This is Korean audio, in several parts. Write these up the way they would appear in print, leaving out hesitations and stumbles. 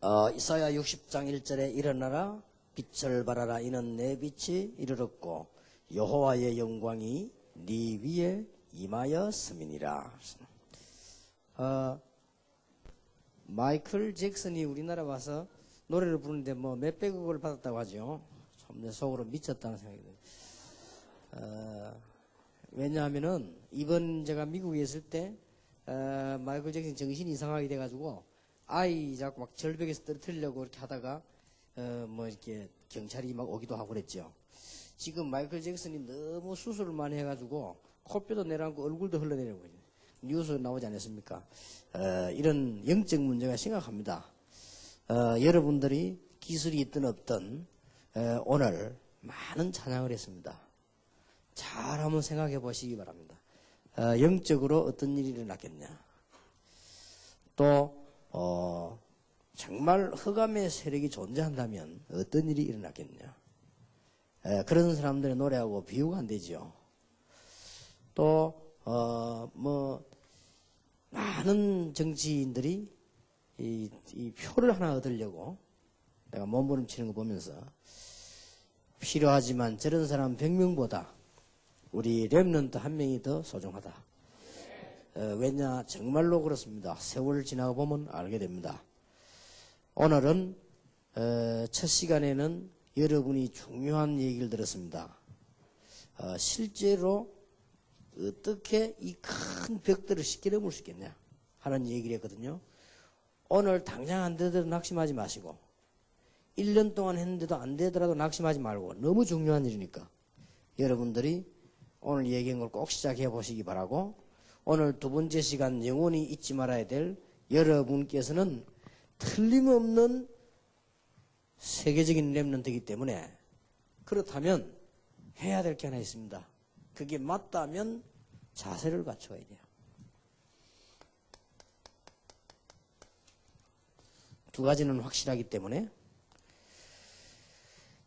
이사야 60장 1절에 일어나라 빛을 발하라 이는 내 빛이 이르렀고 여호와의 영광이 네 위에 임하였음이니라. 마이클 잭슨이 우리나라 와서 노래를 부르는데 뭐 몇백억을 받았다고 하죠. 참 내 속으로 미쳤다는 생각이 들어요. 왜냐하면은 이번 제가 미국에 있을 때 마이클 잭슨이 정신이 이상하게 돼가지고 아이 자꾸 막 절벽에서 떨어뜨리려고 이렇게 하다가 뭐 이렇게 경찰이 막 오기도 하고 그랬죠. 지금 마이클 잭슨이 너무 수술을 많이 해가지고 코뼈도 내려앉고 얼굴도 흘러내리고 뉴스 나오지 않았습니까? 이런 영적 문제가 심각합니다. 여러분들이 기술이 있든 없든 오늘 많은 찬양을 했습니다. 잘 한번 생각해 보시기 바랍니다. 영적으로 어떤 일이 일어났겠냐. 또 정말 흑암의 세력이 존재한다면 어떤 일이 일어났겠냐. 그런 사람들의 노래하고 비유가 안 되죠. 또 뭐 많은 정치인들이 이 표를 하나 얻으려고 내가 몸부림치는 거 보면서 필요하지만 저런 사람 100명보다 우리 렘넌트 한 명이 더 소중하다. 왜냐 정말로 그렇습니다. 세월 지나가 보면 알게 됩니다. 오늘은 첫 시간에는 여러분이 중요한 얘기를 들었습니다. 실제로 어떻게 이 큰 벽들을 쉽게 넘을 수 있겠냐 하는 얘기를 했거든요. 오늘 당장 안 되더라도 낙심하지 마시고 1년 동안 했는데도 안 되더라도 낙심하지 말고 너무 중요한 일이니까 여러분들이 오늘 얘기한 걸 꼭 시작해 보시기 바라고 오늘 두 번째 시간 영원히 잊지 말아야 될 여러분께서는 틀림없는 세계적인 렘넌트이기 때문에 그렇다면 해야 될 게 하나 있습니다. 그게 맞다면 자세를 갖춰야 돼요. 두 가지는 확실하기 때문에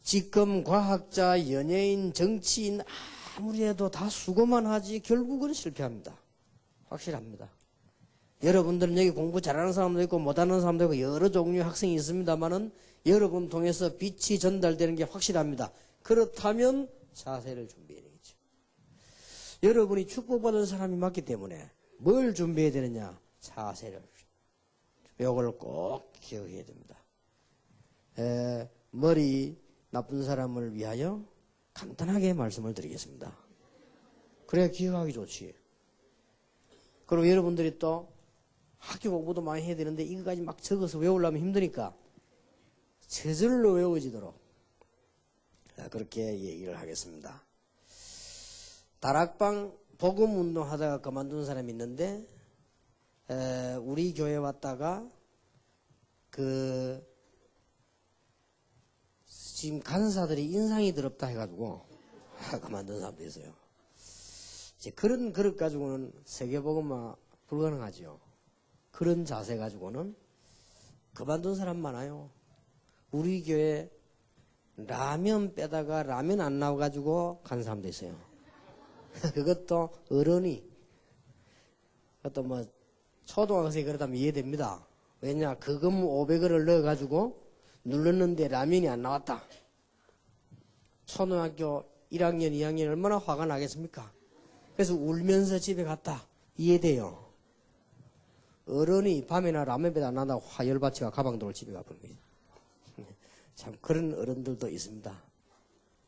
지금 과학자, 연예인, 정치인 아무리 해도 다 수고만 하지 결국은 실패합니다. 확실합니다. 여러분들은 여기 공부 잘하는 사람도 있고 못하는 사람도 있고 여러 종류의 학생이 있습니다만은 여러분 통해서 빛이 전달되는 게 확실합니다. 그렇다면 자세를 준비해야 되겠죠. 여러분이 축복받은 사람이 맞기 때문에 뭘 준비해야 되느냐? 자세를. 이걸 꼭 기억해야 됩니다. 머리 나쁜 사람을 위하여 간단하게 말씀을 드리겠습니다. 그래야 기억하기 좋지. 그리고 여러분들이 또 학교 공부도 많이 해야 되는데 이거까지 막 적어서 외우려면 힘드니까 저절로 외워지도록 그렇게 얘기를 하겠습니다. 다락방 복음 운동 하다가 그만둔 사람이 있는데 우리 교회 왔다가 지금 간사들이 인상이 더럽다 해가지고 그만둔 사람도 있어요. 이제 그런 그릇 가지고는 세계복음화 불가능하죠. 그런 자세 가지고는 그만둔 사람 많아요. 우리 교회 라면 빼다가 라면 안 나와가지고 간 사람도 있어요. 그것도 어른이 그것도 뭐 초등학생이 그러다면 이해됩니다. 왜냐 그금 500원을 넣어가지고 눌렀는데 라면이 안 나왔다. 초등학교 1학년 2학년 얼마나 화가 나겠습니까? 그래서 울면서 집에 갔다. 이해돼요. 어른이 밤에나 라면 배도 안 난다고 화열받치가 가방도를 집에 가버린 거죠. 참 그런 어른들도 있습니다.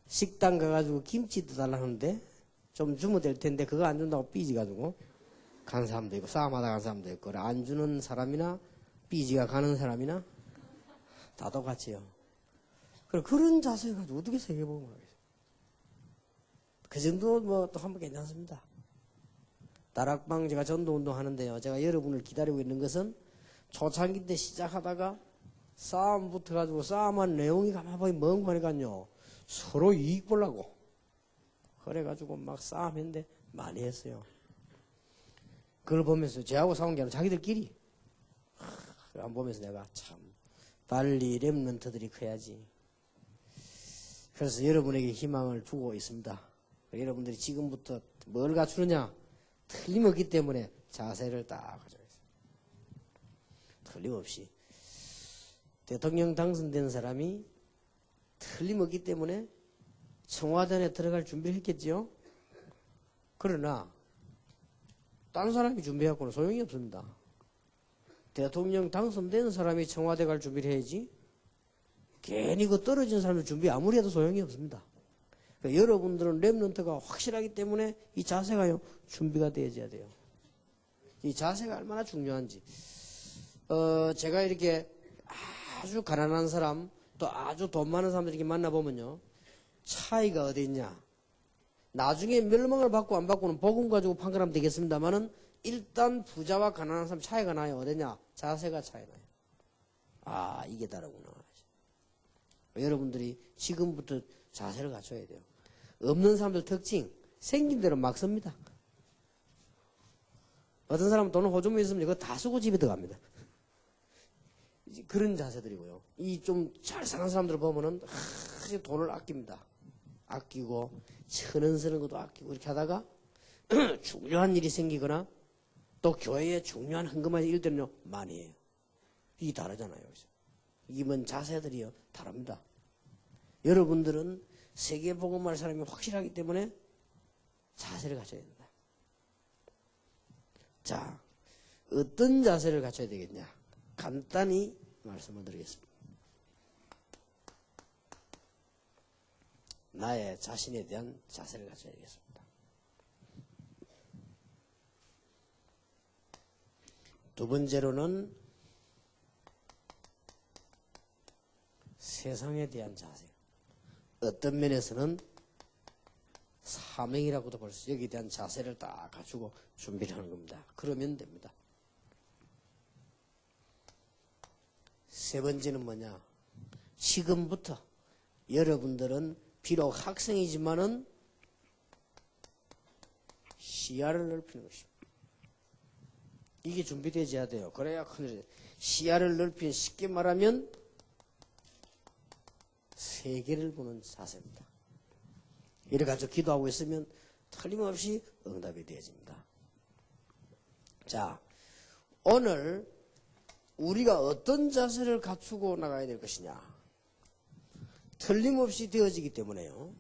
식당 가가지고 김치도 달라는데 좀 주면 될 텐데 그거 안 준다고 삐지가지고 간 사람도 있고 싸움하다 간 사람도 있고 안 주는 사람이나 삐지가 가는 사람이나 다 똑같이요. 그런 자세 가지고 어떻게 세계복음을 하겠어요? 그 정도 뭐 또 한번 괜찮습니다. 다락방 제가 전도운동 하는데요. 제가 여러분을 기다리고 있는 것은 초창기 때 시작하다가 싸움 붙어가지고 싸움한 내용이 가만히 보니 뭔 거니까요. 서로 이익 보려고. 그래가지고 막 싸움했는데 많이 했어요. 그걸 보면서 저하고 싸운 게 아니라 자기들끼리. 그걸 보면서 내가 참 빨리 렘넌트들이 커야지. 그래서 여러분에게 희망을 주고 있습니다. 여러분들이 지금부터 뭘 갖추느냐? 틀림없기 때문에 자세를 딱 가져야 돼요. 틀림없이. 대통령 당선된 사람이 틀림없기 때문에 청와대 안에 들어갈 준비를 했겠지요. 그러나 딴 사람이 준비해갖고는 소용이 없습니다. 대통령 당선된 사람이 청와대 갈 준비를 해야지 괜히 그 떨어진 사람이 준비 아무리 해도 소용이 없습니다. 그러니까 여러분들은 랩런트가 확실하기 때문에 이 자세가요 준비가 되어져야 돼요. 이 자세가 얼마나 중요한지. 제가 이렇게 아주 가난한 사람 또 아주 돈 많은 사람들 이렇게 만나보면요 차이가 어디 있냐. 나중에 멸망을 받고 안 받고는 복음 가지고 판결하면 되겠습니다만은 일단 부자와 가난한 사람 차이가 나요. 어디냐? 자세가 차이 나요. 아 이게 다르구나. 여러분들이 지금부터 자세를 갖춰야 돼요. 없는 사람들 특징 생긴 대로 막 씁니다. 어떤 사람은 돈을 호주머니에 있으면 이거 다 쓰고 집에 들어갑니다. 그런 자세들이고요. 이 좀 잘 사는 사람들을 보면은 돈을 아낍니다. 아끼고 천원 쓰는 것도 아끼고 이렇게 하다가 중요한 일이 생기거나 또 교회에 중요한 헌금한 일들은요 많이 해요. 이게 다르잖아요. 이건 자세들이요 다릅니다. 여러분들은 세계복음할 사람이 확실하기 때문에 자세를 갖춰야 된다. 자, 어떤 자세를 갖춰야 되겠냐? 간단히 말씀을 드리겠습니다. 나의 자신에 대한 자세를 갖춰야 되겠습니다. 두 번째로는 세상에 대한 자세. 어떤 면에서는 사명이라고도 볼 수 있어요. 여기에 대한 자세를 딱 갖추고 준비를 하는 겁니다. 그러면 됩니다. 세 번째는 뭐냐? 지금부터 여러분들은 비록 학생이지만은 시야를 넓히는 것입니다. 이게 준비되어야 돼요. 그래야 큰일이에요. 시야를 넓히는 쉽게 말하면 세계를 보는 자세입니다. 이래 가지고 기도하고 있으면 틀림없이 응답이 되어집니다. 자, 오늘 우리가 어떤 자세를 갖추고 나가야 될 것이냐. 틀림없이 되어지기 때문에요.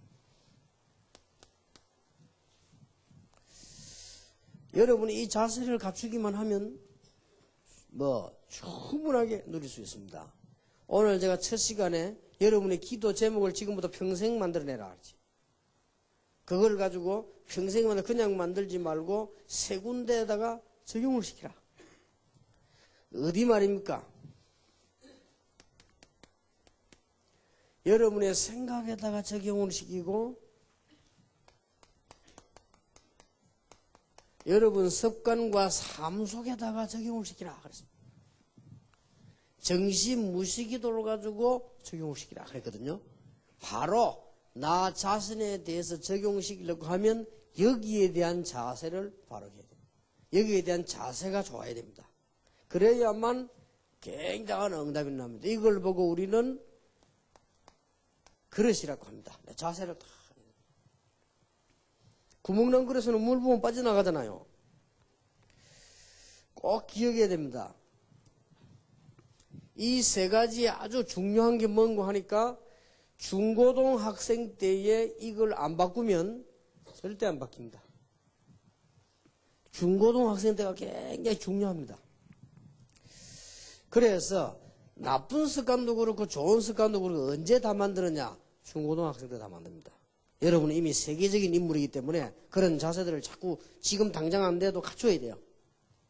여러분이 이 자세를 갖추기만 하면 충분하게 누릴 수 있습니다. 오늘 제가 첫 시간에 여러분의 기도 제목을 지금부터 평생 만들어내라 하지. 그걸 가지고 평생만 그냥 만들지 말고 세 군데에다가 적용을 시키라. 어디 말입니까? 여러분의 생각에다가 적용을 시키고 여러분 습관과 삶 속에다가 적용을 시키라 그랬습니다. 정신 무시기도를 가지고 적용을 시키라 그랬거든요. 바로 나 자신에 대해서 적용시키려고 하면 여기에 대한 자세를 바로 해야 됩니다. 여기에 대한 자세가 좋아야 됩니다. 그래야만 굉장한 응답이 납니다. 이걸 보고 우리는 그릇이라고 합니다. 자세를 다. 구멍난 그릇에는 물 부으면 빠져나가잖아요. 꼭 기억해야 됩니다. 이 세 가지 아주 중요한 게 뭔고 하니까 중고등 학생 때에 이걸 안 바꾸면 절대 안 바뀝니다. 중고등 학생 때가 굉장히 중요합니다. 그래서 나쁜 습관도 그렇고 좋은 습관도 그렇고 언제 다 만들었냐? 중고등 학생 때 다 만듭니다. 여러분은 이미 세계적인 인물이기 때문에 그런 자세들을 자꾸 지금 당장 안 돼도 갖춰야 돼요.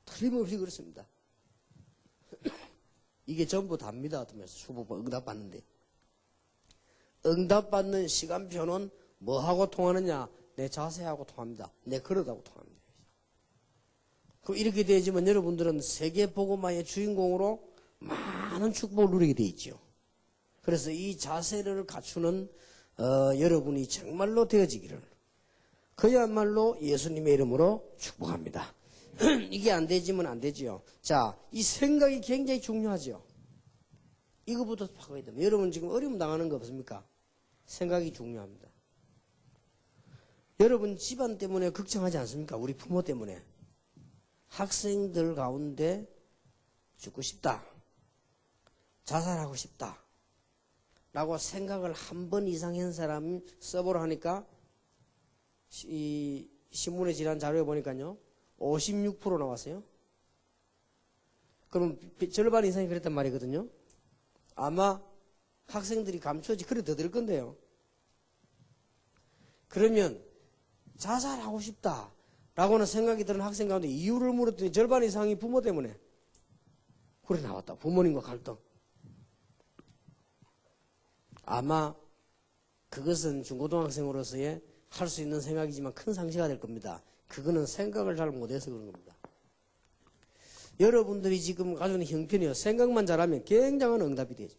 틀림없이 그렇습니다. 이게 전부 답니다. 어떠면서 수법 응답받는데. 응답받는 시간표는 뭐하고 통하느냐? 내 자세하고 통합니다. 내 그릇하고 통합니다. 그럼 이렇게 되지만 여러분들은 세계 복음화의 주인공으로 많은 축복을 누리게 돼 있죠. 그래서 이 자세를 갖추는 여러분이 정말로 되어지기를 그야말로 예수님의 이름으로 축복합니다. 이게 안 되지면 안 되지요. 자, 이 생각이 굉장히 중요하죠. 이거부터 바꿔야 됩니다. 여러분 지금 어려움 당하는 거 없습니까? 생각이 중요합니다. 여러분 집안 때문에 걱정하지 않습니까? 우리 부모 때문에. 학생들 가운데 죽고 싶다. 자살하고 싶다 라고 생각을 한 번 이상 한 사람이 써보라 하니까 이 신문에 지난 자료에 보니까요 56% 나왔어요. 그럼 절반 이상이 그랬단 말이거든요. 아마 학생들이 감춰지 그래 더 들 건데요. 그러면 자살하고 싶다 라고는 생각이 드는 학생 가운데 이유를 물었더니 절반 이상이 부모 때문에 그래 나왔다. 부모님과 갈등. 아마 그것은 중고등학생으로서의 할 수 있는 생각이지만 큰 상처가 될 겁니다. 그거는 생각을 잘 못해서 그런 겁니다. 여러분들이 지금 가지고 있는 형편이요. 생각만 잘하면 굉장한 응답이 되죠.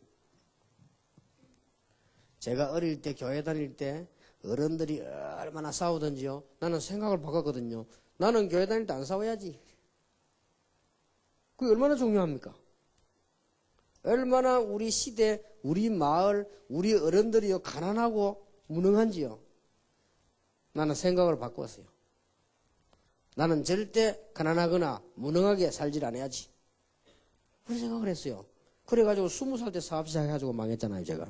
제가 어릴 때 교회 다닐 때 어른들이 얼마나 싸우던지요. 나는 생각을 바꿨거든요. 나는 교회 다닐 때 안 싸워야지. 그게 얼마나 중요합니까? 얼마나 우리 시대, 우리 마을, 우리 어른들이요 가난하고 무능한지요. 나는 생각을 바꿨어요. 나는 절대 가난하거나 무능하게 살질 않아야지. 그런 생각을 했어요. 그래가지고 20살 때 사업 시작해가지고 망했잖아요, 제가.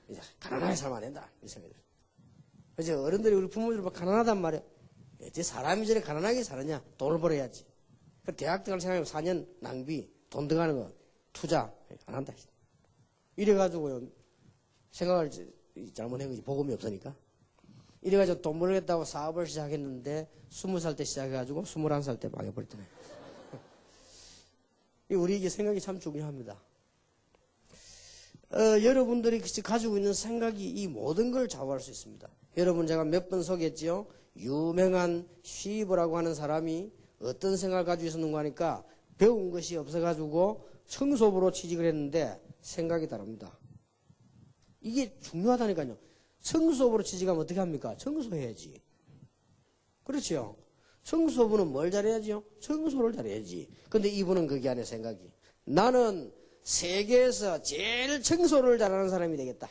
이제 가난하게 살면 안 된다. 이 생각이 들어요. 그래서 어른들이 우리 부모들 막 가난하단 말이에요. 어째 사람이 저래 가난하게 사느냐? 돈을 벌어야지. 대학 들어갈 생각하면 4년 낭비, 돈 들어가는 거, 투자, 안 한다. 이래가지고요, 생각을 잘못한 거지. 복음이 없으니까. 이래가지고 돈 벌겠다고 사업을 시작했는데 20살 때 시작해가지고 21살 때 망해버렸잖아요. 우리 이게 생각이 참 중요합니다. 여러분들이 가지고 있는 생각이 이 모든 걸 좌우할 수 있습니다. 여러분 제가 몇 번 소개했지요. 유명한 쉬브라고 하는 사람이 어떤 생각을 가지고 있었는가 하니까 배운 것이 없어가지고 청소부로 취직을 했는데 생각이 다릅니다. 이게 중요하다니까요. 청소부로 취직하면 어떻게 합니까? 청소해야지. 그렇죠? 청소부는 뭘 잘해야지요? 청소를 잘해야지. 근데 이분은 거기 안에 생각이 나는 세계에서 제일 청소를 잘하는 사람이 되겠다.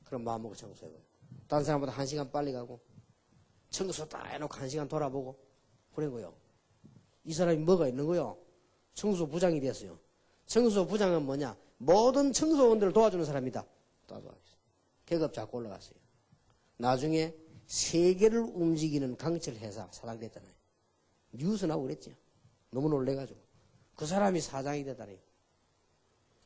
그럼 마음먹고 청소해봐요. 다른 사람보다 1시간 빨리 가고 청소 다 해놓고 1시간 돌아보고 그런 거요. 이 사람이 뭐가 있는 거요? 청소부장이 됐어요. 청소부장은 뭐냐? 모든 청소원들을 도와주는 사람이다. 계급 잡고 올라갔어요. 나중에 세계를 움직이는 강철 회사 사장 됐잖아요. 뉴스 나오고 그랬죠. 너무 놀래가지고. 그 사람이 사장이 됐다니.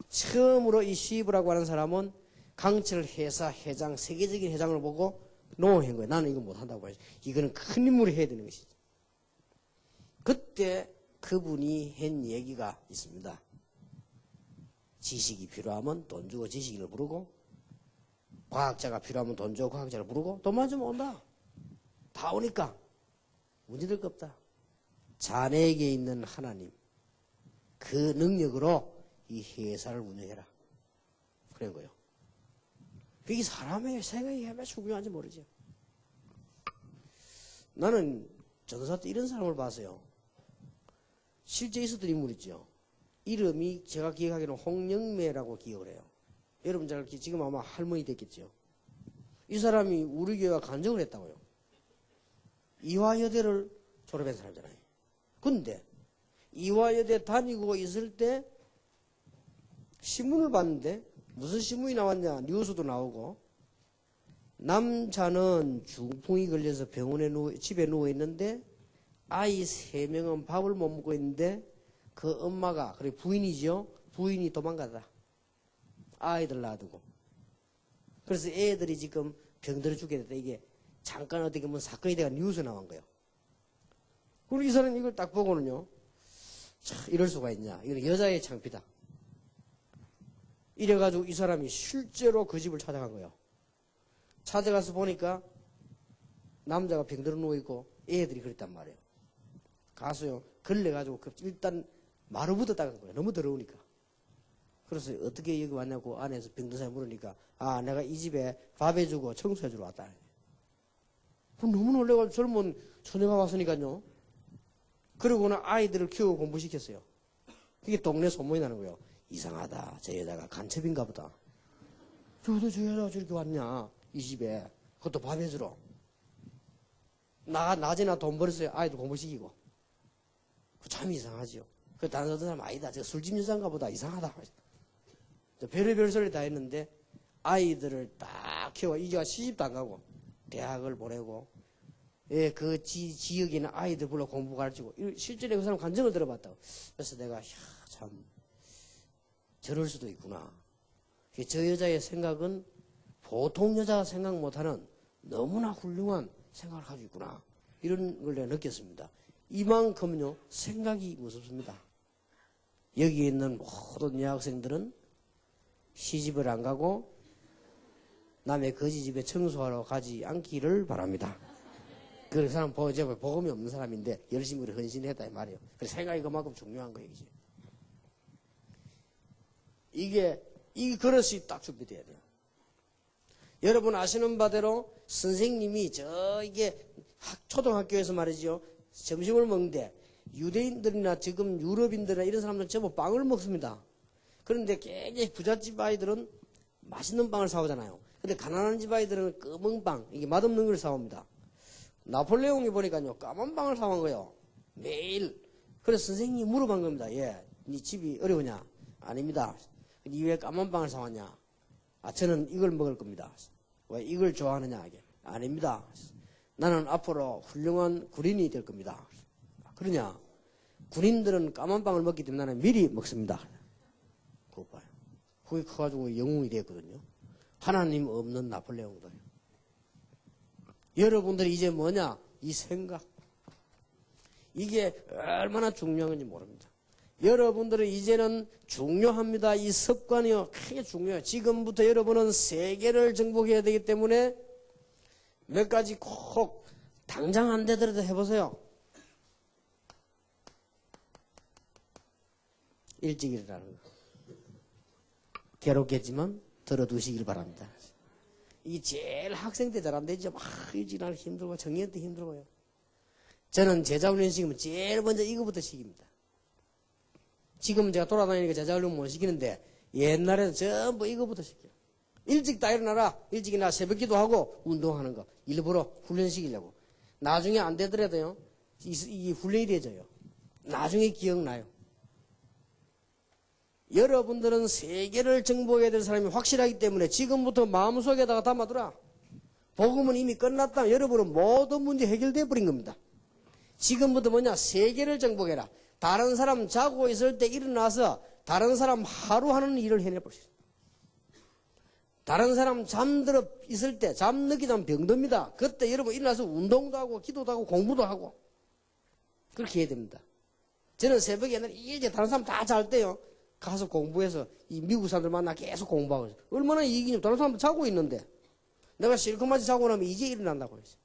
처음으로 이 시브라고 하는 사람은 강철 회사 회장, 세계적인 회장을 보고 노한 거예요. 나는 이거 못한다고 봐야지. 이거는 큰 인물이 해야 되는 것이지. 그때 그분이 한 얘기가 있습니다. 지식이 필요하면 돈 주고 지식인을 부르고 과학자가 필요하면 돈 주고 과학자를 부르고 돈만 주면 온다. 다 오니까 문제될 거 없다. 자네에게 있는 하나님 그 능력으로 이 회사를 운영해라. 그런 거예요. 그게 사람의 생각이 얼마나 중요한지 모르죠. 나는 전사 때 이런 사람을 봤어요. 실제 있었던 인물이죠. 이름이 제가 기억하기로는 홍영매라고 기억을 해요. 여러분 잘 지금 아마 할머니 됐겠죠. 이 사람이 우리 교회와 간증을 했다고요. 이화여대를 졸업한 사람이잖아요. 근데 이화여대 다니고 있을 때 신문을 봤는데 무슨 신문이 나왔냐. 뉴스도 나오고 남자는 중풍이 걸려서 병원에 집에 누워있는데 아이 3명은 밥을 못 먹고 있는데 그 엄마가 그래 부인이죠. 부인이 도망가다. 아이들 놔두고. 그래서 애들이 지금 병들어 죽게 됐다. 이게 잠깐 어떻게 보면 사건이 돼가 뉴스 나온 거예요. 그리고 이 사람이 이걸 딱 보고는요. 참 이럴 수가 있냐. 이건 여자의 창피다. 이래가지고 이 사람이 실제로 그 집을 찾아간 거예요. 찾아가서 보니까 남자가 병들어 누워있고 애들이 그랬단 말이에요. 가서요. 걸려가지고 일단 마루부터 닦은 거예요. 너무 더러우니까. 그래서 어떻게 여기 왔냐고 안에서 병든 사람이 물으니까 아 내가 이 집에 밥 해주고 청소해주러 왔다. 너무 놀래가지고 젊은 처녀가 왔으니까요. 그러고는 아이들을 키우고 공부시켰어요. 그게 동네 소문이 나는 거예요. 이상하다. 저 여자가 간첩인가 보다. 저 여자가 저렇게 왔냐. 이 집에. 그것도 밥 해주러. 낮에나 돈 벌었어요. 아이들 공부시키고. 참 이상하죠. 그 다른 어떤 사람 아니다. 저 술집 여자인가 보다 이상하다. 별의별 소리 다 했는데 아이들을 딱 키워 이제가 시집도 안 가고 대학을 보내고 예, 그 지역에 있는 아이들 불러 공부 가르치고 실제로 그 사람 간증을 들어봤다고. 그래서 내가 참 저럴 수도 있구나. 저 여자의 생각은 보통 여자가 생각 못하는 너무나 훌륭한 생각을 가지고 있구나. 이런 걸 내가 느꼈습니다. 이만큼요 생각이 무섭습니다. 여기 있는 모든 여학생들은 시집을 안 가고 남의 거지 집에 청소하러 가지 않기를 바랍니다. 그 사람 복음이 없는 사람인데 열심히 우리 헌신했다 이 말이에요. 그래서 생각이 그만큼 중요한 거예요. 이게 그릇이 딱 준비돼야 돼요. 여러분 아시는 바대로 선생님이 이게 초등학교에서 말이죠. 점심을 먹는데 유대인들이나 지금 유럽인들이나 이런 사람들은 전부 빵을 먹습니다. 그런데 굉장히 부잣집 아이들은 맛있는 빵을 사오잖아요. 근데 가난한 집 아이들은 검은 빵, 이게 맛없는 걸 사옵니다. 나폴레옹이 보니까요, 까만 빵을 사온 거예요. 매일. 그래서 선생님이 물어본 겁니다. 예, 네 집이 어려우냐? 아닙니다. 네 왜 까만 빵을 사왔냐? 아, 저는 이걸 먹을 겁니다. 왜 이걸 좋아하느냐? 이게. 아닙니다. 나는 앞으로 훌륭한 군인이 될 겁니다. 그러냐? 군인들은 까만 빵을 먹기 때문에 나는 미리 먹습니다. 그거 봐요. 그게 커가지고 영웅이 됐거든요. 하나님 없는 나폴레옹도. 여러분들이 이제 뭐냐? 이 생각. 이게 얼마나 중요한 건지 모릅니다. 여러분들은 이제는 중요합니다. 이 습관이요. 크게 중요해요. 지금부터 여러분은 세계를 정복해야 되기 때문에 몇 가지 꼭 당장 안 되더라도 해보세요. 일찍 일어나는 거. 괴롭겠지만 들어두시길 바랍니다. 이게 제일 학생 때 잘 안 되죠. 막 일찍 일어나기 힘들고 정년 때 힘들고요. 저는 제자훈련 시키면 제일 먼저 이거부터 시킵니다. 지금 제가 돌아다니니까 제자훈련 못 시키는데 옛날에는 전부 이거부터 시켜요. 일찍 다 일어나라. 일찍 일어나 새벽기도 하고 운동하는 거 일부러 훈련시키려고. 나중에 안 되더라도요. 이 훈련이 되져요. 나중에 기억나요. 여러분들은 세계를 정복해야 될 사람이 확실하기 때문에 지금부터 마음속에다가 담아두라. 복음은 이미 끝났다. 여러분은 모든 문제 해결되어 버린 겁니다. 지금부터 뭐냐? 세계를 정복해라. 다른 사람 자고 있을 때 일어나서 다른 사람 하루 하는 일을 해내볼 수 있어요. 다른 사람 잠들어 있을 때 잠 늦게 자면 병듭니다. 그때 여러분 일어나서 운동도 하고 기도도 하고 공부도 하고 그렇게 해야 됩니다. 저는 새벽에 옛날에 일찍 다른 사람 다 잘 때요. 가서 공부해서 이 미국 사람들 만나 계속 공부하고 있어요. 얼마나 이익이냐. 다른 사람들 자고 있는데 내가 실컷마저 자고 나면 이제 일어난다고 그랬어요.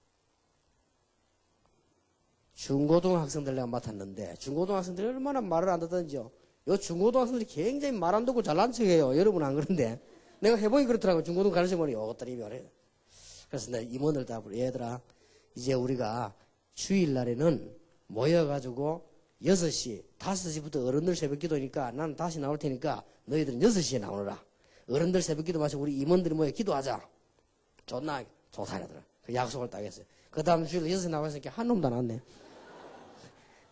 중고등학생들 내가 맡았는데 중고등학생들이 얼마나 말을 안 듣던지요. 요 중고등학생들이 굉장히 말 안 듣고 잘난 척해요. 여러분 안 그런데 내가 해보니 그렇더라고요. 중고등 가르쳐보니 요것들이 그래. 그래서 내가 임원들 다 부르 얘들아 이제 우리가 주일날에는 모여가지고 6시, 5시부터 어른들 새벽기도니까 나는 다시 나올 테니까 너희들은 6시에 나오너라. 어른들 새벽기도 마치고 우리 임원들이 모여 기도하자. 좋나? 좋다 이러더라. 그 약속을 딱 했어요. 그 다음 주일 6시에 나와서 한 놈도 안 왔네.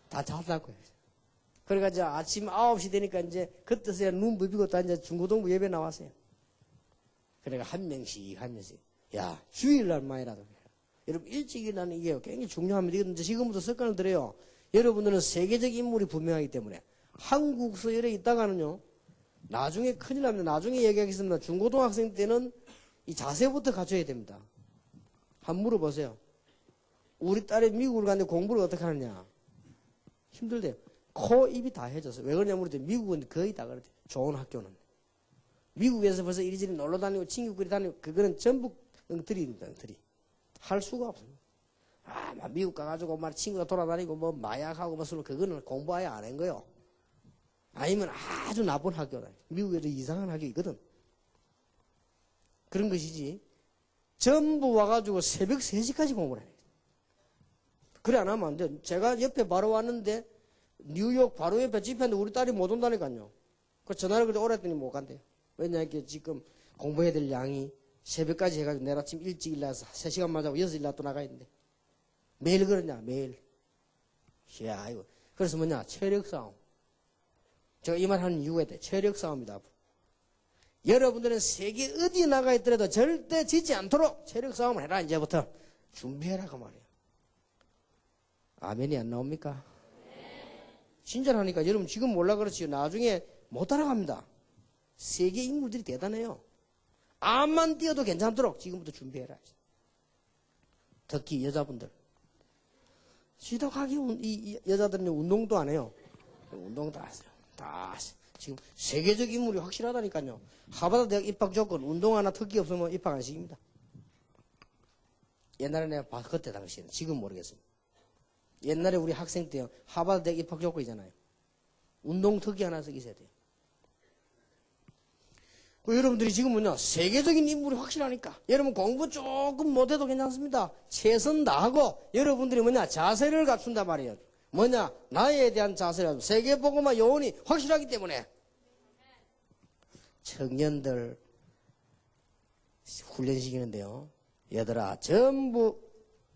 다 잤다고요. 그래가지고 아침 9시 되니까 이제 그때서야 눈 부비고 다 이제 중고등부 예배 나왔어요. 그러니까 한 명씩. 야, 주일날만이라도. 여러분, 일찍 일어나는 이게 굉장히 중요합니다. 이건 이제 지금부터 습관을 들여요. 여러분들은 세계적 인물이 분명하기 때문에 한국 서열에 있다가는요, 나중에 큰일 납니다. 나중에 얘기하겠습니다. 중고등학생 때는 이 자세부터 갖춰야 됩니다. 한번 물어보세요. 우리 딸이 미국을 갔는데 공부를 어떻게 하느냐? 힘들대요. 코, 입이 다 해져서. 왜 그러냐면 미국은 거의 다 그렇대. 좋은 학교는. 미국에서 벌써 이리저리 놀러 다니고 친구끼리 다니고 그거는 전부 엉터리입니다. 엉터리. 할 수가 없습니다. 아, 막 미국 가가지고 막 친구가 돌아다니고 뭐 마약하고 뭐 술 그거는 공부 아예 안 한 거요. 아니면 아주 나쁜 학교다. 미국에도 이상한 학교 있거든. 그런 것이지. 전부 와가지고 새벽 3시까지 공부를 해요. 그래 안 하면 안 돼. 제가 옆에 바로 왔는데 뉴욕 바로 옆에 집회인데 우리 딸이 못 온다니까요. 그 전화를 그때 오랬더니 못 간대요. 왜냐 이게 지금 공부해야 될 양이 새벽까지 해가지고 내일 아침 일찍 일어나서 3시간만 자고 6시 일어나 또 나가야 되는데 매일 그러냐 매일. 이야 이거 그래서 뭐냐 체력 싸움. 제가 이 말 하는 이유가 있다. 체력 싸움이다. 여러분들은 세계 어디 나가 있더라도 절대 지지 않도록 체력 싸움을 해라. 이제부터 준비해라 그 말이에요. 아멘이 안 나옵니까? 진짜라니까. 여러분 지금 몰라 그렇지 나중에 못 따라갑니다. 세계 인물들이 대단해요. 암만 뛰어도 괜찮도록 지금부터 준비해라. 특히 여자분들. 지독하게 이 여자들은 운동도 안 해요. 운동 다 하세요. 다 하세요. 지금 세계적 인물이 확실하다니까요. 하버드 대학 입학 조건 운동 하나 특기 없으면 입학 안 시킵니다. 옛날에 내가 봤 그때 당시에는 지금 모르겠습니다. 옛날에 우리 학생 때 하버드 대학 입학 조건이잖아요. 운동 특기 하나 있어야 돼요. 여러분들이 지금은요 세계적인 인물이 확실하니까 여러분 공부 조금 못해도 괜찮습니다. 최선 다하고 여러분들이 자세를 갖춘단 말이에요. 나에 대한 자세를 세계보고마 요원이 확실하기 때문에 청년들 훈련시키는데요. 얘들아 전부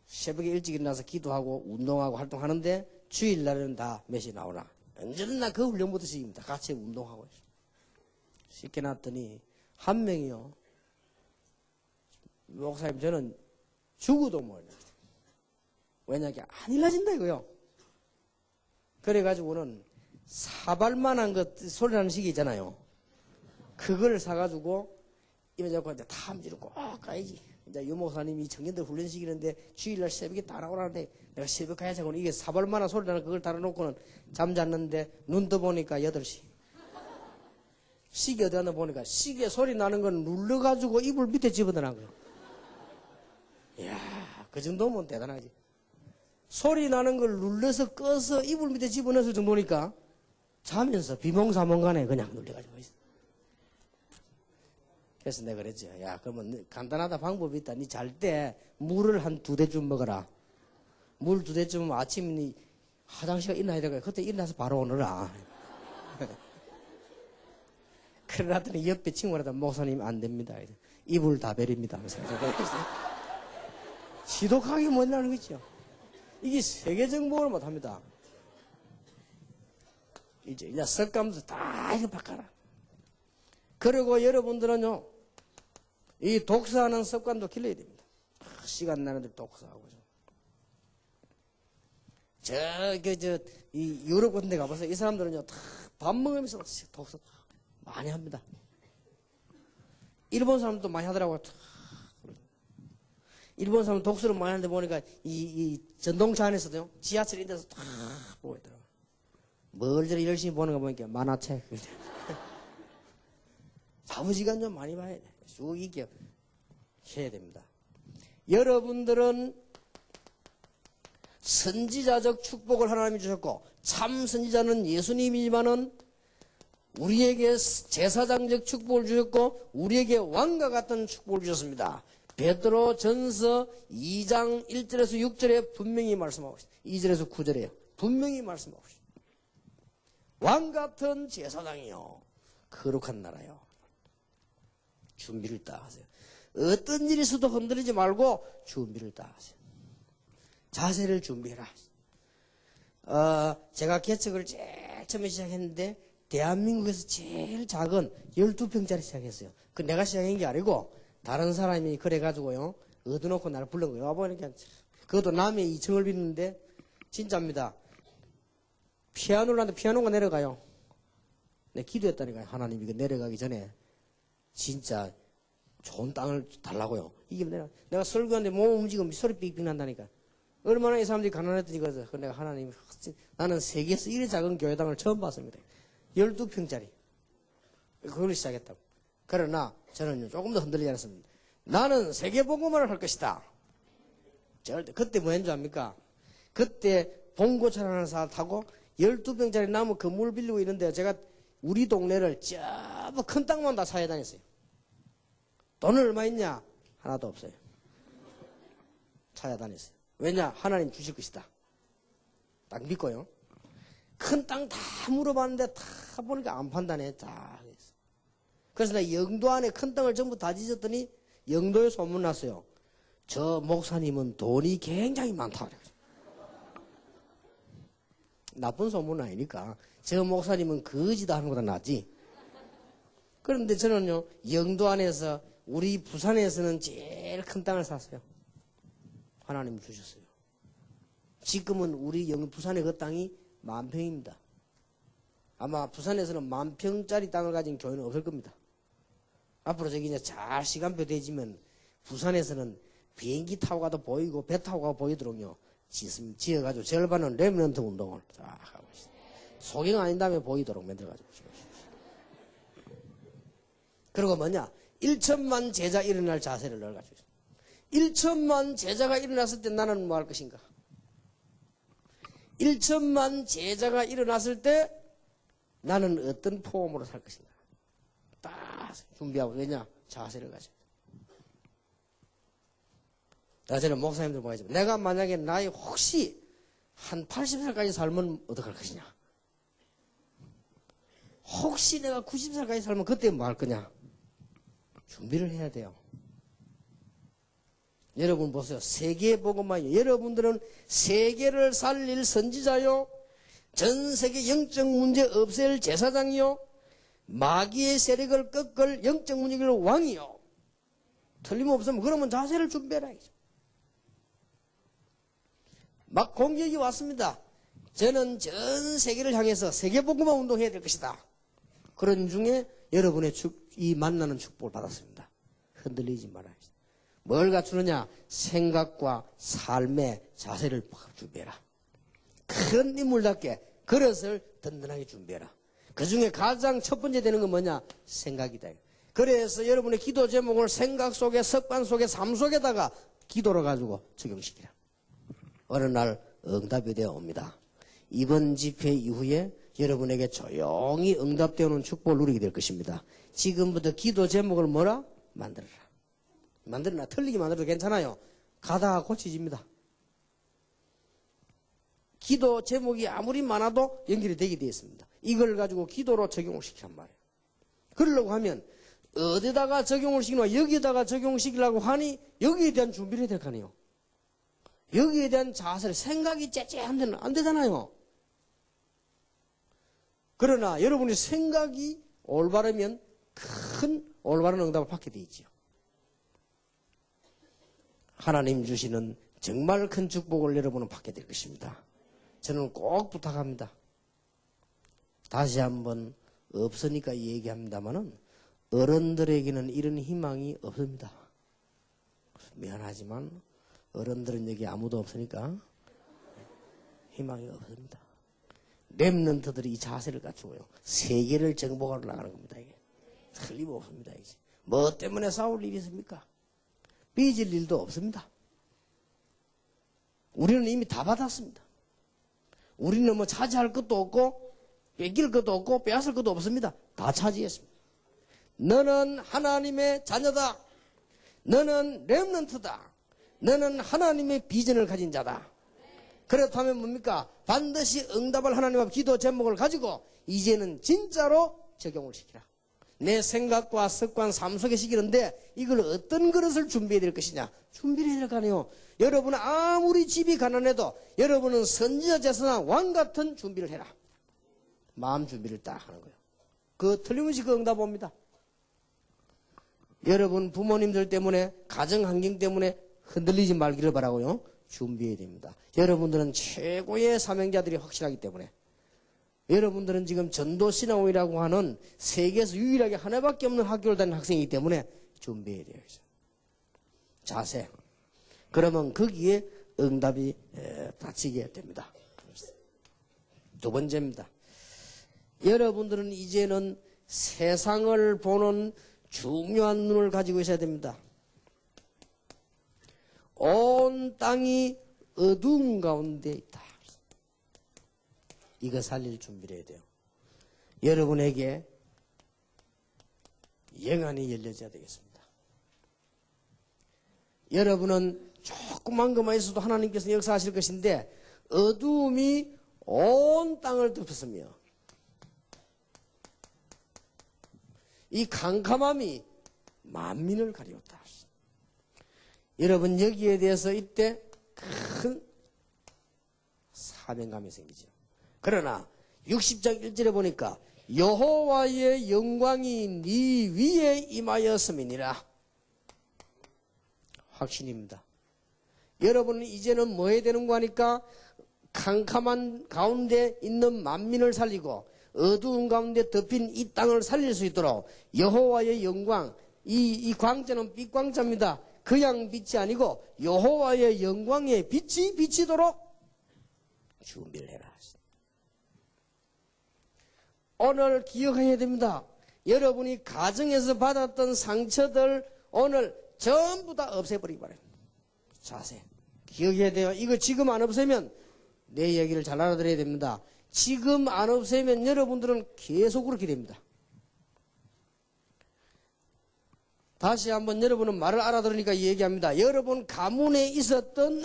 새벽에 일찍 일어나서 기도하고 운동하고 활동하는데 주일날은 다 몇 시에 나오나. 언제나 그 훈련부터 시킵니다. 같이 운동하고 있어요. 시켜놨더니 한 명이요. 목사님 저는 죽어도 몰라. 왜냐하면 안 일어진다 이거요. 그래가지고는 사발만한 것 소리 나는 시기 있잖아요. 그걸 사가지고 이제 탐지를 꼭 가야지. 이제 유 목사님이 청년들 훈련시키는데 주일날 새벽에 다 나오라는데 내가 새벽 가야지 하고 이게 사발만한 소리 나는 그걸 달아놓고는 잠잤는데 눈 떠보니까 8시. 시계 어디 하나 보니까 시계 소리 나는 건 눌러가지고 이불 밑에 집어넣은 거예요. 이야, 그 정도면 대단하지. 소리 나는 걸 눌러서 꺼서 이불 밑에 집어넣었을 정도니까 자면서 비몽사몽간에 그냥 눌려가지고 있어. 그래서 내가 그랬죠. 야, 그러면 간단하다 방법이 있다. 니 잘 때 물을 한 2대쯤 먹어라. 물 2대쯤 아침 니 화장실에 일어나야 되니까 그때 일어나서 바로 오너라. 그러더니 옆에 친구한테 목사님 안 됩니다. 이불 다 베립니다. 지독하게 뭐냐는 거죠. 이게 세계 정복을 못합니다. 이제 석감도 다 이거 바꿔라. 그리고 여러분들은요, 이 독서하는 습관도 길러야 됩니다. 시간 나는데 독서하고. 이 유럽 같은 데 가봐서 이 사람들은요, 다 밥 먹으면서 독서 많이 합니다. 일본 사람도 많이 하더라고요. 일본 사람 독서를 많이 하는데 보니까 이 전동차 안에서도요, 지하철 인데서 다 보고 있더라고요. 뭘 저리 열심히 보는 거 보니까 만화책. 자부지간 좀 많이 봐야 돼. 쭉 이겨 해야 됩니다. 여러분들은 선지자적 축복을 하나님이 주셨고, 참 선지자는 예수님이지만은 우리에게 제사장적 축복을 주셨고, 우리에게 왕과 같은 축복을 주셨습니다. 베드로 전서 2장 1절에서 6절에 분명히 말씀하고 있습니다. 2절에서 9절에 분명히 말씀하고 있습니다. 왕 같은 제사장이요, 거룩한 나라요. 준비를 딱 하세요. 어떤 일이 있어도 흔들리지 말고 준비를 딱 하세요. 자세를 준비해라. 제가 개척을 제일 처음에 시작했는데 대한민국에서 제일 작은 12평짜리 시작했어요. 그 내가 시작한 게 아니고 다른 사람이 그래가지고요, 얻어놓고 나를 불른 거예요. 와보니까 그것도 남의 2층을 빚는데 진짜입니다. 피아노를 하는데 피아노가 내려가요. 내가 기도했다니까요. 하나님 이거 내려가기 전에 진짜 좋은 땅을 달라고요. 이게 내가 설교하는데 몸 움직이면 소리 삑삑 난다니까. 얼마나 이 사람들이 가난했더니 그래서 내가 하나님, 나는 세계에서 이리 작은 교회당을 처음 봤습니다. 12평짜리. 그걸 시작했다고. 그러나 저는 조금 더 흔들리지 않았습니다. 나는 세계복음화를 할 것이다. 절대. 그때 뭐 했는 줄 압니까? 그때 봉고차를 하나 사 타고 12평짜리 나무 건물 빌리고 있는데 제가 우리 동네를 저 큰 땅만 다 사야 다녔어요. 돈은 얼마 있냐? 하나도 없어요. 찾아다녔어요. 왜냐? 하나님 주실 것이다. 딱 믿고요. 큰 땅 다 물어봤는데 다 보니까 안 판단해. 다. 그래서 나 영도 안에 큰 땅을 전부 다 지었더니 영도에 소문났어요. 저 목사님은 돈이 굉장히 많다. 나쁜 소문은 아니니까. 저 목사님은 거지다 하는 것보다 낫지. 그런데 저는요, 영도 안에서 우리 부산에서는 제일 큰 땅을 샀어요. 하나님이 주셨어요. 지금은 우리 부산의 그 땅이 10,000평입니다. 아마 부산에서는 10,000평짜리 땅을 가진 교회는 없을 겁니다. 앞으로 저기 이제 잘 시간표 되지면 부산에서는 비행기 타고 가도 보이고 배 타고 가도 보이도록요, 지어가지고 절반은 렘넌트 운동을 쫙 하고 있습니다. 소경 아닌 다음에 보이도록 만들어가지고. 그리고 뭐냐? 1천만 제자 일어날 자세를 넣어가지고 있습니다. 1천만 제자가 일어났을 때 나는 뭐 할 것인가? 1천만 제자가 일어났을 때 나는 어떤 포럼으로 살 것인가? 딱 준비하고. 왜냐? 자세를 가지고. 저는 목사님들 보겠지만, 내가 만약에 나이 혹시 한 80살까지 살면 어떡할 것이냐? 혹시 내가 90살까지 살면 그때 뭐 할 거냐? 준비를 해야 돼요. 여러분 보세요. 세계 복음화요. 여러분들은 세계를 살릴 선지자요. 전 세계 영적 문제 없앨 제사장이요. 마귀의 세력을 꺾을 영적 문제를 왕이요. 틀림없으면 그러면 자세를 준비해라. 막 공격이 왔습니다. 저는 전 세계를 향해서 세계복음화 운동해야 될 것이다. 그런 중에 여러분의 이 만나는 축복을 받았습니다. 흔들리지 말아야. 뭘 갖추느냐? 생각과 삶의 자세를 준비해라. 큰 인물답게 그릇을 든든하게 준비해라. 그 중에 가장 첫 번째 되는 건 뭐냐? 생각이다. 그래서 여러분의 기도 제목을 생각 속에, 습관 속에, 삶 속에다가 기도로 가지고 적용시키라. 어느 날 응답이 되어 옵니다. 이번 집회 이후에 여러분에게 조용히 응답되어 오는 축복을 누리게 될 것입니다. 지금부터 기도 제목을 뭐라? 만들어라. 만들어라. 틀리게 만들어도 괜찮아요. 가다가 고쳐집니다. 기도 제목이 아무리 많아도 연결이 되게 되어 있습니다. 이걸 가지고 기도로 적용을 시키란 말이에요. 그러려고 하면 어디다가 적용을 시키나 여기다가 적용시키려고 하니 여기에 대한 준비를 해야 될 거 아니에요. 여기에 대한 자세를 생각이 째째한 데는 안 되잖아요. 그러나 여러분의 생각이 올바르면 큰 올바른 응답을 받게 되어 있지요. 하나님 주시는 정말 큰 축복을 여러분은 받게 될 것입니다. 저는 꼭 부탁합니다. 다시 한번 없으니까 얘기합니다만은 어른들에게는 이런 희망이 없습니다. 미안하지만 어른들은 여기 아무도 없으니까 희망이 없습니다. 렘넌트들이 이 자세를 갖추고요. 세계를 정복하러 나가는 겁니다. 이게 틀림없습니다. 이제 뭐 때문에 싸울 일이 있습니까? 삐질 일도 없습니다. 우리는 이미 다 받았습니다. 우리는 뭐 차지할 것도 없고 뺏길 것도 없고 빼앗을 것도 없습니다. 다 차지했습니다. 너는 하나님의 자녀다. 너는 렘넌트다. 너는 하나님의 비전을 가진 자다. 그렇다면 뭡니까? 반드시 응답을 하나님 앞 기도 제목을 가지고 이제는 진짜로 적용을 시키라. 내 생각과 습관, 삶 속에 시키는데 이걸 어떤 그릇을 준비해야 될 것이냐? 준비를 해야 될 거 아니에요. 여러분은 아무리 집이 가난해도 여러분은 선지자 제사장 왕 같은 준비를 해라. 마음 준비를 딱 하는 거예요. 그 틀림없이 그 응답 옵니다. 여러분 부모님들 때문에 가정 환경 때문에 흔들리지 말기를 바라고요. 준비해야 됩니다. 여러분들은 최고의 사명자들이 확실하기 때문에 여러분들은 지금 전도신앙원이라고 하는 세계에서 유일하게 하나밖에 없는 학교를 다니는 학생이기 때문에 준비해야 돼요. 자세. 그러면 거기에 응답이 닥치게 됩니다. 두 번째입니다. 여러분들은 이제는 세상을 보는 중요한 눈을 가지고 있어야 됩니다. 온 땅이 어두운 가운데 있다. 이거 살릴 준비를 해야 돼요. 여러분에게 영안이 열려져야 되겠습니다. 여러분은 조그만 것만 있어도 하나님께서 역사하실 것인데 어두움이 온 땅을 덮었으며 이 캄캄함이 만민을 가리웠다. 여러분 여기에 대해서 이때 큰 사명감이 생기죠. 그러나 60장 1절에 보니까 여호와의 영광이 네 위에 임하였음이니라. 확신입니다. 여러분은 이제는 뭐 해야 되는 거 하니까 캄캄한 가운데 있는 만민을 살리고 어두운 가운데 덮인 이 땅을 살릴 수 있도록 여호와의 영광, 이 광자는 빛광자입니다. 그냥 빛이 아니고 여호와의 영광의 빛이 비치도록 준비를 해라. 오늘 기억해야 됩니다. 여러분이 가정에서 받았던 상처들 오늘 전부 다 없애버리기 바랍니다. 자세 기억해야 돼요. 이거 지금 안 없애면 내 얘기를 잘 알아들어야 됩니다. 지금 안 없애면 여러분들은 계속 그렇게 됩니다. 다시 한번 여러분은 말을 알아들으니까 얘기합니다. 여러분 가문에 있었던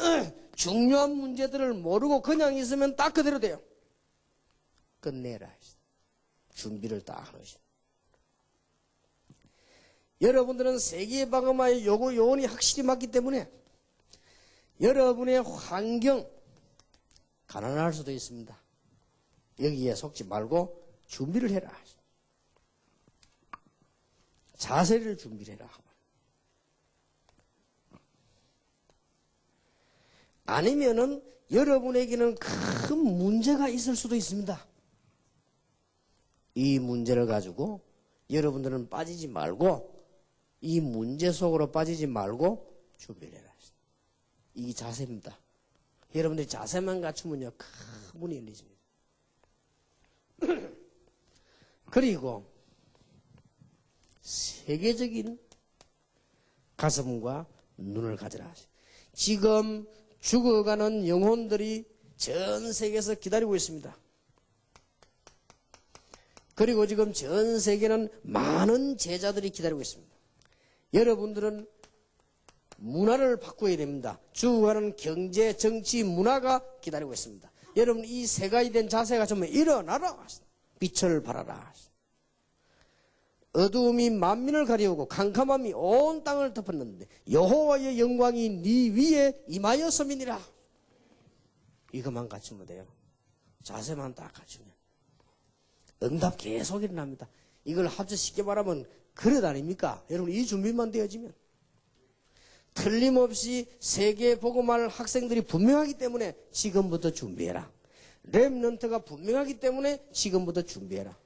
중요한 문제들을 모르고 그냥 있으면 딱 그대로 돼요. 끝내라. 준비를 딱 하는 것입니다. 여러분들은 세계의 방어마의 요원이 확실히 맞기 때문에 여러분의 환경 가난할 수도 있습니다. 여기에 속지 말고 준비를 해라. 자세를 준비를 해라. 아니면은 여러분에게는 큰 문제가 있을 수도 있습니다. 이 문제를 가지고 여러분들은 빠지지 말고 이 문제 속으로 빠지지 말고 준비를 해라. 이게 자세입니다. 여러분들이 자세만 갖추면요 큰 문이 열리십니다. 그리고 세계적인 가슴과 눈을 가져라. 지금 죽어가는 영혼들이 전 세계에서 기다리고 있습니다. 그리고 지금 전 세계는 많은 제자들이 기다리고 있습니다. 여러분들은 문화를 바꿔야 됩니다. 죽어가는 경제, 정치, 문화가 기다리고 있습니다. 여러분 이 세 가지 된 자세가 정말 일어나라. 빛을 발하라. 어두움이 만민을 가리우고 캄캄함이 온 땅을 덮었는데 여호와의 영광이 네 위에 임하였음이니라. 이것만 갖추면 돼요. 자세만 딱 갖추면 응답 계속 일어납니다. 이걸 합쳐 쉽게 말하면 그릇 아닙니까? 여러분 이 준비만 되어지면 틀림없이 세계 복음할 학생들이 분명하기 때문에 지금부터 준비해라. 렘넌트가 분명하기 때문에 지금부터 준비해라.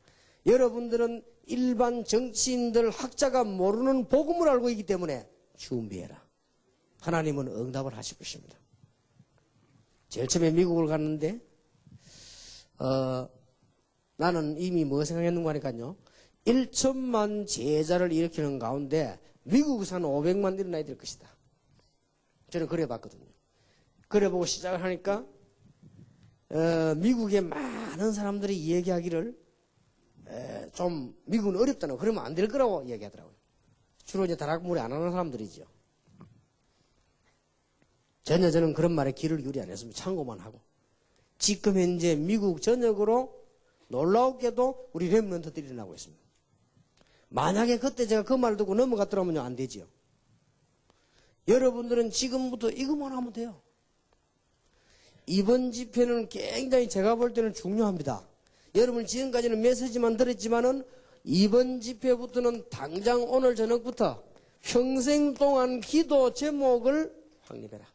여러분들은 일반 정치인들 학자가 모르는 복음을 알고 있기 때문에 준비해라. 하나님은 응답을 하실 것입니다. 제일 처음에 미국을 갔는데 나는 이미 뭐 생각했는가 하니까요 1천만 제자를 일으키는 가운데 미국에서는 500만 일어나야 될 것이다. 저는 그래 봤거든요. 그래 보고 시작을 하니까 미국의 많은 사람들이 얘기하기를 좀 미국은 어렵다는 그러면 안 될 거라고 얘기하더라고요. 주로 이제 다락물에 안 하는 사람들이죠. 전혀 저는 그런 말에 귀를 기울이 안 했습니다. 참고만 하고. 지금 현재 미국 전역으로 놀라웠게도 우리 렘넌트들이 일어나고 있습니다. 만약에 그때 제가 그 말 듣고 넘어갔더라면요 안 되지요. 여러분들은 지금부터 이것만 하면 돼요. 이번 집회는 굉장히 제가 볼 때는 중요합니다. 여러분 지금까지는 메시지만 들었지만은 이번 집회부터는 당장 오늘 저녁부터 평생 동안 기도 제목을 확립해라.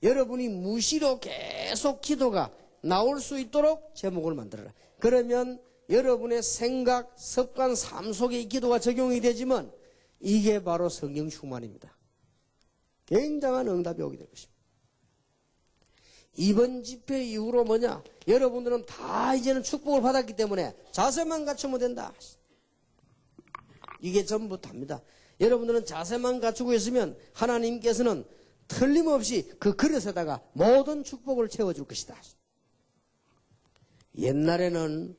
여러분이 무시로 계속 기도가 나올 수 있도록 제목을 만들어라. 그러면 여러분의 생각, 습관, 삶 속에 이 기도가 적용이 되지만 이게 바로 성령 충만입니다. 굉장한 응답이 오게 될 것입니다. 이번 집회 이후로 뭐냐? 여러분들은 다 이제는 축복을 받았기 때문에 자세만 갖추면 된다. 이게 전부 답니다. 여러분들은 자세만 갖추고 있으면 하나님께서는 틀림없이 그 그릇에다가 모든 축복을 채워줄 것이다. 옛날에는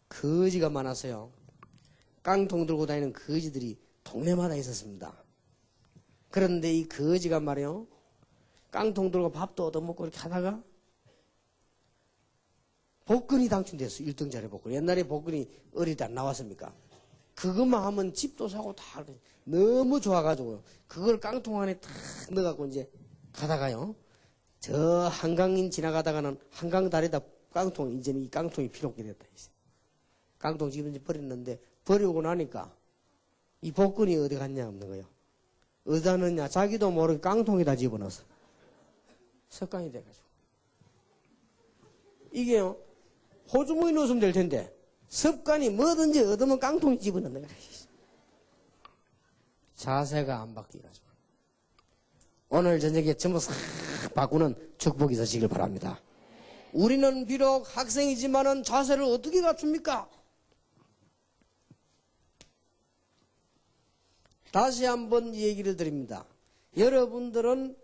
거지가 많았어요. 깡통 들고 다니는 거지들이 동네마다 있었습니다. 그런데 이 거지가 말이요. 깡통 들고 밥도 얻어먹고 이렇게 하다가 복근이 당첨됐어. 1등 자리 복근. 옛날에 복근이 어릴 때 안 나왔습니까? 그것만 하면 집도 사고 다 너무 좋아가지고요. 그걸 깡통 안에 탁 넣어갖고 이제 가다가요. 저 한강인 지나가다가는 한강 다리다 깡통, 이제는 이 깡통이 필요 없게 됐다. 깡통 지금 이제 버렸는데, 버리고 나니까 이 복근이 어디 갔냐 없는 거예요. 어디다 넣냐? 자기도 모르게 깡통에다 집어넣어서 습관이 돼가지고. 이게요, 호주머니 넣었으면 될 텐데, 습관이 뭐든지 얻으면 깡통에 집어넣는 거예요. 자세가 안 바뀌어가지고. 오늘 저녁에 전부 싹 바꾸는 축복이 있으시길 바랍니다. 우리는 비록 학생이지만은 자세를 어떻게 갖춥니까? 다시 한번 얘기를 드립니다. 여러분들은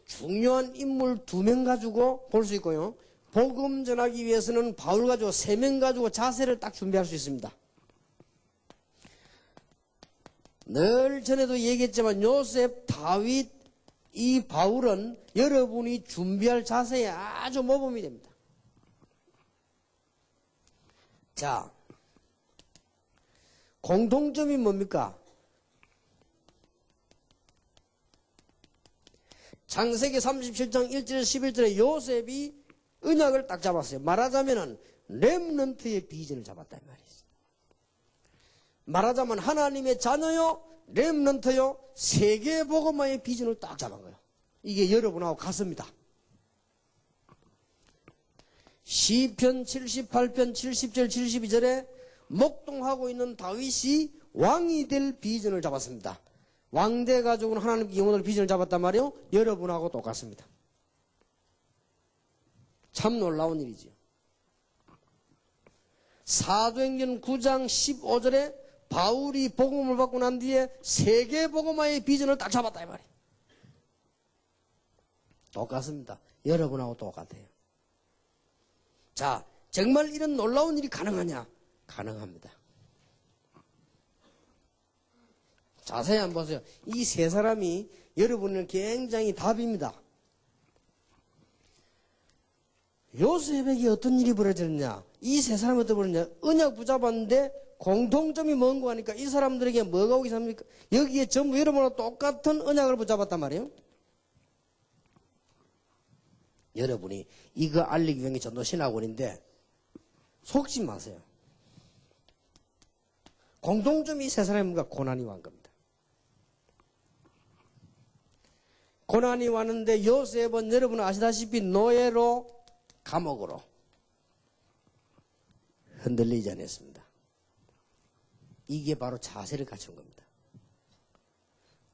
중요한 인물 2명 가지고 볼 수 있고요. 복음 전하기 위해서는 바울 가지고 3명 가지고 자세를 딱 준비할 수 있습니다. 늘 전에도 얘기했지만 요셉, 다윗, 이 바울은 여러분이 준비할 자세에 아주 모범이 됩니다. 자, 공통점이 뭡니까? 창세기 37장 1절 11절에 요셉이 언약을 딱 잡았어요. 말하자면은 렘넌트의 비전을 잡았단 말이에요. 말하자면 하나님의 자녀요, 렘넌트요, 세계복음화의 비전을 딱 잡은 거예요. 이게 여러분하고 같습니다. 시편 78편 70절 72절에 목동하고 있는 다윗이 왕이 될 비전을 잡았습니다. 왕대 가족은 하나님께 영원을 비전을 잡았단 말이에요. 여러분하고 똑같습니다. 참 놀라운 일이지요. 사도행전 9장 15절에 바울이 복음을 받고 난 뒤에 세계복음화의 비전을 딱 잡았다 이 말이에요. 똑같습니다. 여러분하고 똑같아요. 자, 정말 이런 놀라운 일이 가능하냐? 가능합니다. 자세히 한번 보세요. 이 세 사람이 여러분은 굉장히 답입니다. 요셉에게 어떤 일이 벌어졌냐? 이 세 사람이 어떻게 벌어졌냐? 언약 붙잡았는데 공통점이 뭔고 하니까 이 사람들에게 뭐가 오기 삽니까? 여기에 전부 여러분과 똑같은 언약을 붙잡았단 말이에요. 여러분이 이거 알리기 위한 게 전도신학원인데 속지 마세요. 공통점이 세 사람이 뭔가 고난이 왔는 겁니다. 고난이 왔는데 요셉은 여러분 아시다시피 노예로 감옥으로 흔들리지 않았습니다. 이게 바로 자세를 갖춘 겁니다.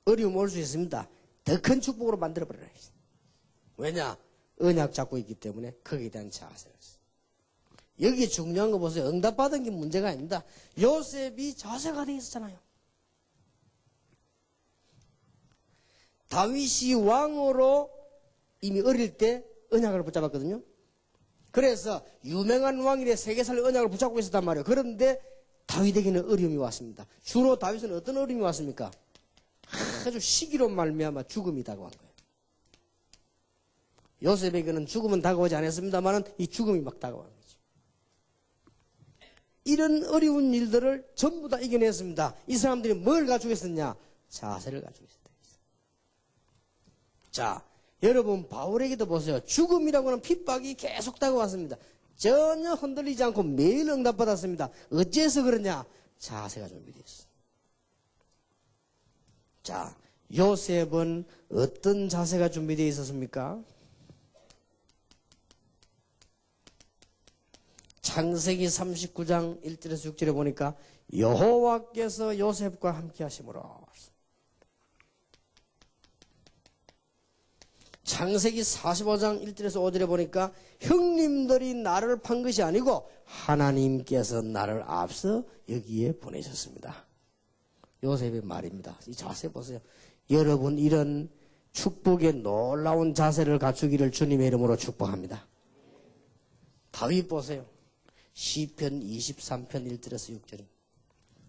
어려움 올 수 있습니다. 더 큰 축복으로 만들어버려야 돼. 왜냐? 언약 잡고 있기 때문에 거기에 대한 자세를 했어요. 여기 중요한 거 보세요. 응답받은 게 문제가 아닙니다. 요셉이 자세가 되어 있었잖아요. 다윗이 왕으로 이미 어릴 때 언약을 붙잡았거든요. 그래서 유명한 왕이래 세계살 언약을 붙잡고 있었단 말이에요. 그런데 다윗에게는 어려움이 왔습니다. 주로 다윗은 어떤 어려움이 왔습니까? 아주 시기로 말미암아 죽음이 다가온 거예요. 요셉에게는 죽음은 다가오지 않았습니다만 이 죽음이 막 다가온 거죠. 이런 어려운 일들을 전부 다 이겨냈습니다. 이 사람들이 뭘 가지고 있었냐? 자세를 가지고 있었다. 자, 여러분 바울에게도 보세요. 죽음이라고 하는 핍박이 계속 다가왔습니다. 전혀 흔들리지 않고 매일 응답받았습니다. 어째서 그러냐? 자세가 준비되어 있어요. 자, 요셉은 어떤 자세가 준비되어 있었습니까? 창세기 39장 1절에서 6절에 보니까 여호와께서 요셉과 함께 하심으로. 창세기 45장 1절에서 5절에 보니까 형님들이 나를 판 것이 아니고 하나님께서 나를 앞서 여기에 보내셨습니다. 요셉의 말입니다. 이 자세 보세요. 여러분 이런 축복의 놀라운 자세를 갖추기를 주님의 이름으로 축복합니다. 다윗 보세요. 시편 23편 1절에서 6절입니다.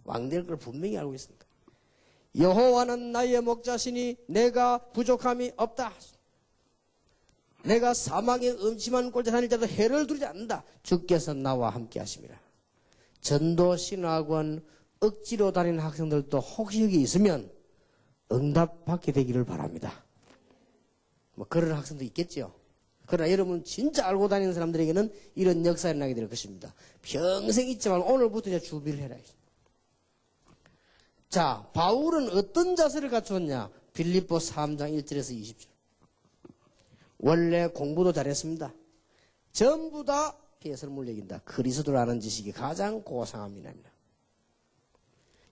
왕될 걸 분명히 알고 있습니다. 여호와는 나의 목자시니 내가 부족함이 없다. 내가 사망의 음침한 꼴에 다닐 때도 해를 두르지 않는다. 주께서 나와 함께 하심이라. 전도신학원 억지로 다니는 학생들도 혹시 여기 있으면 응답받게 되기를 바랍니다. 뭐 그런 학생도 있겠죠. 그러나 여러분 진짜 알고 다니는 사람들에게는 이런 역사가 일어나게 될 것입니다. 평생 잊지 말고 오늘부터 이제 준비를 해라. 자, 바울은 어떤 자세를 갖추었냐? 빌립보 3장 1절에서 20절. 원래 공부도 잘했습니다. 전부 다 피해서 물려긴다. 그리스도라는 지식이 가장 고상합니다.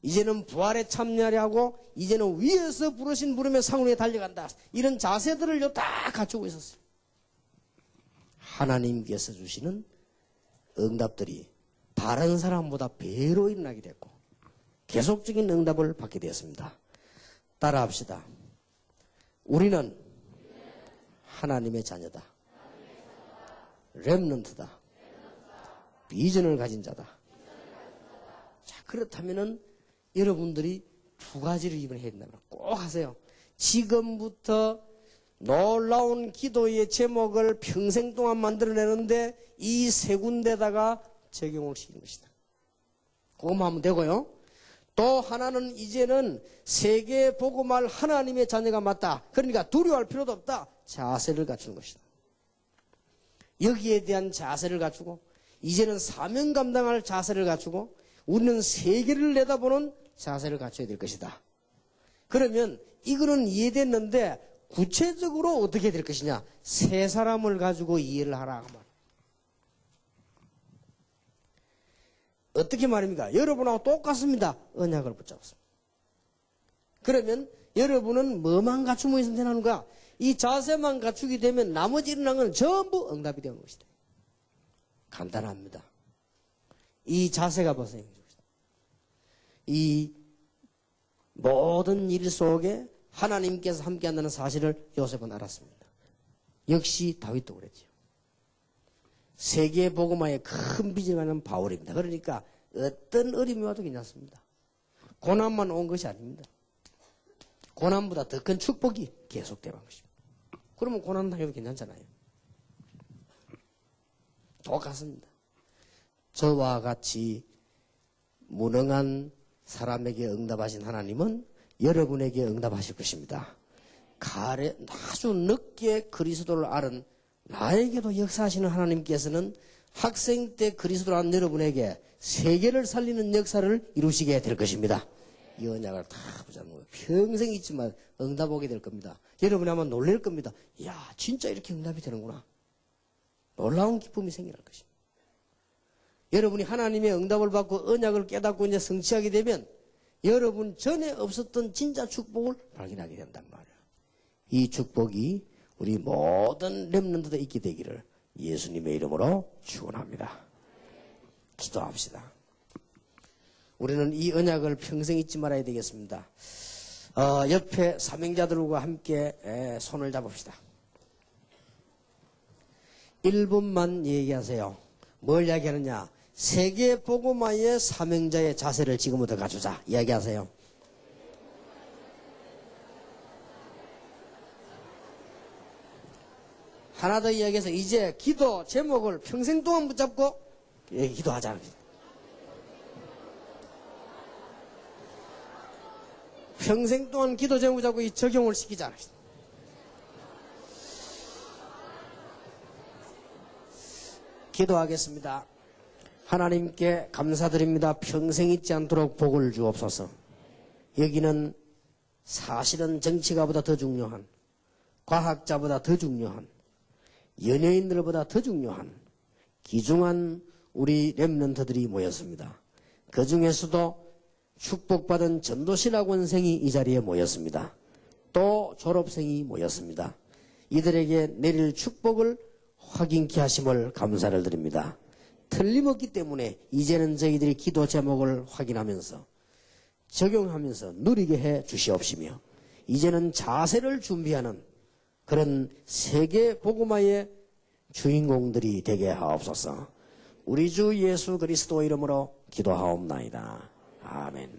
이제는 부활에 참여하려 하고 이제는 위에서 부르신 부름의 상으로 달려간다. 이런 자세들을 다 갖추고 있었어요. 하나님께서 주시는 응답들이 다른 사람보다 배로 일어나게 됐고 계속적인 응답을 받게 되었습니다. 따라합시다. 우리는 하나님의 자녀다. 렘넌트다. 비전을 가진 자다. 자, 그렇다면은 여러분들이 두 가지를 이번에 해야 된다면 꼭 하세요. 지금부터 놀라운 기도의 제목을 평생 동안 만들어내는데 이 세 군데다가 적용을 시키는 것이다. 그것만 하면 되고요. 또 하나는 이제는 세계 복음할 하나님의 자녀가 맞다. 그러니까 두려워할 필요도 없다. 자세를 갖추는 것이다. 여기에 대한 자세를 갖추고 이제는 사명 감당할 자세를 갖추고 우리는 세계를 내다보는 자세를 갖춰야 될 것이다. 그러면 이거는 이해됐는데 구체적으로 어떻게 될 것이냐? 세 사람을 가지고 이해를 하라. 어떻게 말입니까? 여러분하고 똑같습니다. 언약을 붙잡았습니다. 그러면 여러분은 뭐만 갖추면 있으면 되나는가? 이 자세만 갖추게 되면 나머지 일어난 건 전부 응답이 되는 것이다. 간단합니다. 이 자세가 보세요. 이 모든 일 속에 하나님께서 함께한다는 사실을 요셉은 알았습니다. 역시 다윗도 그랬죠. 세계 복음화에 큰 빚을 가는 바울입니다. 그러니까 어떤 어려움이 와도 괜찮습니다. 고난만 온 것이 아닙니다. 고난보다 더 큰 축복이 계속되는 것입니다. 그러면 고난 당해도 괜찮잖아요. 똑같습니다. 저와 같이 무능한 사람에게 응답하신 하나님은 여러분에게 응답하실 것입니다. 아주 늦게 그리스도를 알은 나에게도 역사하시는 하나님께서는 학생 때 그리스도를 아는 여러분에게 세계를 살리는 역사를 이루시게 될 것입니다. 이 언약을 다 붙잡는 거예요. 평생 있지만 응답 오게 될 겁니다. 여러분이 아마 놀랄 겁니다. 이야, 진짜 이렇게 응답이 되는구나. 놀라운 기쁨이 생길 것입니다. 여러분이 하나님의 응답을 받고 언약을 깨닫고 이제 성취하게 되면 여러분 전에 없었던 진짜 축복을 발견하게 된단 말이에요. 이 축복이 우리 모든 렘넌트들에 있게 되기를 예수님의 이름으로 축원합니다. 기도합시다. 우리는 이 언약을 평생 잊지 말아야 되겠습니다. 옆에 사명자들과 함께 손을 잡읍시다. 1분만 얘기하세요. 뭘 이야기하느냐? 세계 복음화의 사명자의 자세를 지금부터 갖추자. 이야기하세요. 하나 더 이야기해서 이제 기도 제목을 평생 동안 붙잡고 기도하자. 평생 동안 기도 제목 붙잡고 이 적용을 시키자. 기도하겠습니다. 하나님께 감사드립니다. 평생 잊지 않도록 복을 주옵소서. 여기는 사실은 정치가보다 더 중요한, 과학자보다 더 중요한, 연예인들보다 더 중요한 귀중한 우리 렘넌트들이 모였습니다. 그 중에서도 축복받은 전도실학원생이 이 자리에 모였습니다. 또 졸업생이 모였습니다. 이들에게 내릴 축복을 확인케 하심을 감사를 드립니다. 틀림없기 때문에 이제는 저희들이 기도 제목을 확인하면서 적용하면서 누리게 해 주시옵시며 이제는 자세를 준비하는 그런 세계 복음화의 주인공들이 되게 하옵소서. 우리 주 예수 그리스도 이름으로 기도하옵나이다. 아멘.